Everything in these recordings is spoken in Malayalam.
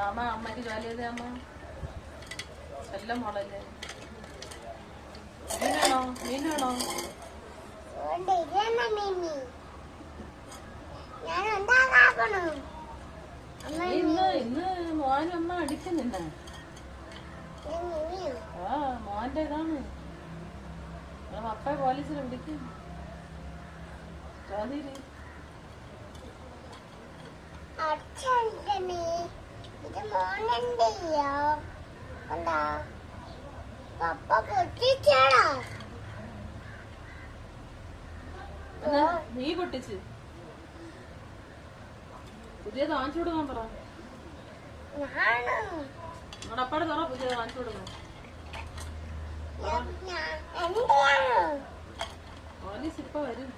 അമ്മ അമ്മക്ക് ജോലി ചെയ്തേ അമ്മ എല്ലാം മോളല്ലേ. മീനാണോ മീനാണോ? ഇന്ന് മോനും അമ്മ അടിച്ചു നിന്നെ. ആ മോന്റെ ഇതാണ്. പപ്പ പോലീസിൽ പിടിക്കും. ചോദിയില് നീ പൊട്ടിച്ച് പുതിയത് വാങ്ങിച്ചു കൊടുക്കാൻ പറ. നമ്മുടെ അപ്പാട് പറ പുതിയത് വാങ്ങിച്ചു കൊടുക്കണം. പോലീസ് ഇപ്പൊ വരും.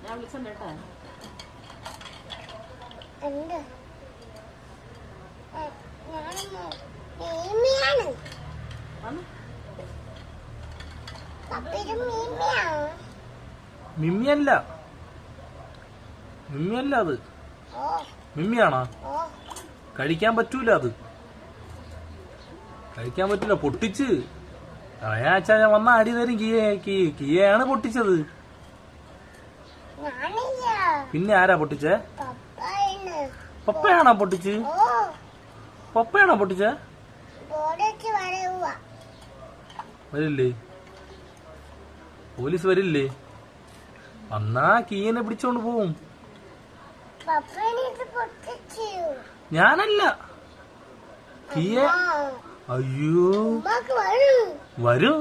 ഞാൻ വിളിച്ചോണ്ട് കേട്ടാ. മിമ്മിയല്ല മിമ്മിയല്ല അത്. മിമ്മിയാണോ? കഴിക്കാൻ പറ്റൂല. അത് കഴിക്കാൻ പറ്റൂല. പൊട്ടിച്ച് കളയാച്ചാ ഞാൻ വന്ന അടി തരും. കിയയാണ് പൊട്ടിച്ചത്. പിന്നെ ആരാ പൊട്ടിച്ചേ? പപ്പയാണോ പൊട്ടിച്ച്? പപ്പയാണോ പൊട്ടിച്ചേ? വരില്ലേ? പോലീസ് വരില്ലേ? വന്നാ കീയനെ പിടിച്ചോണ്ട് പോവും. ഞാനല്ല. കീയ അയ്യോ വരും.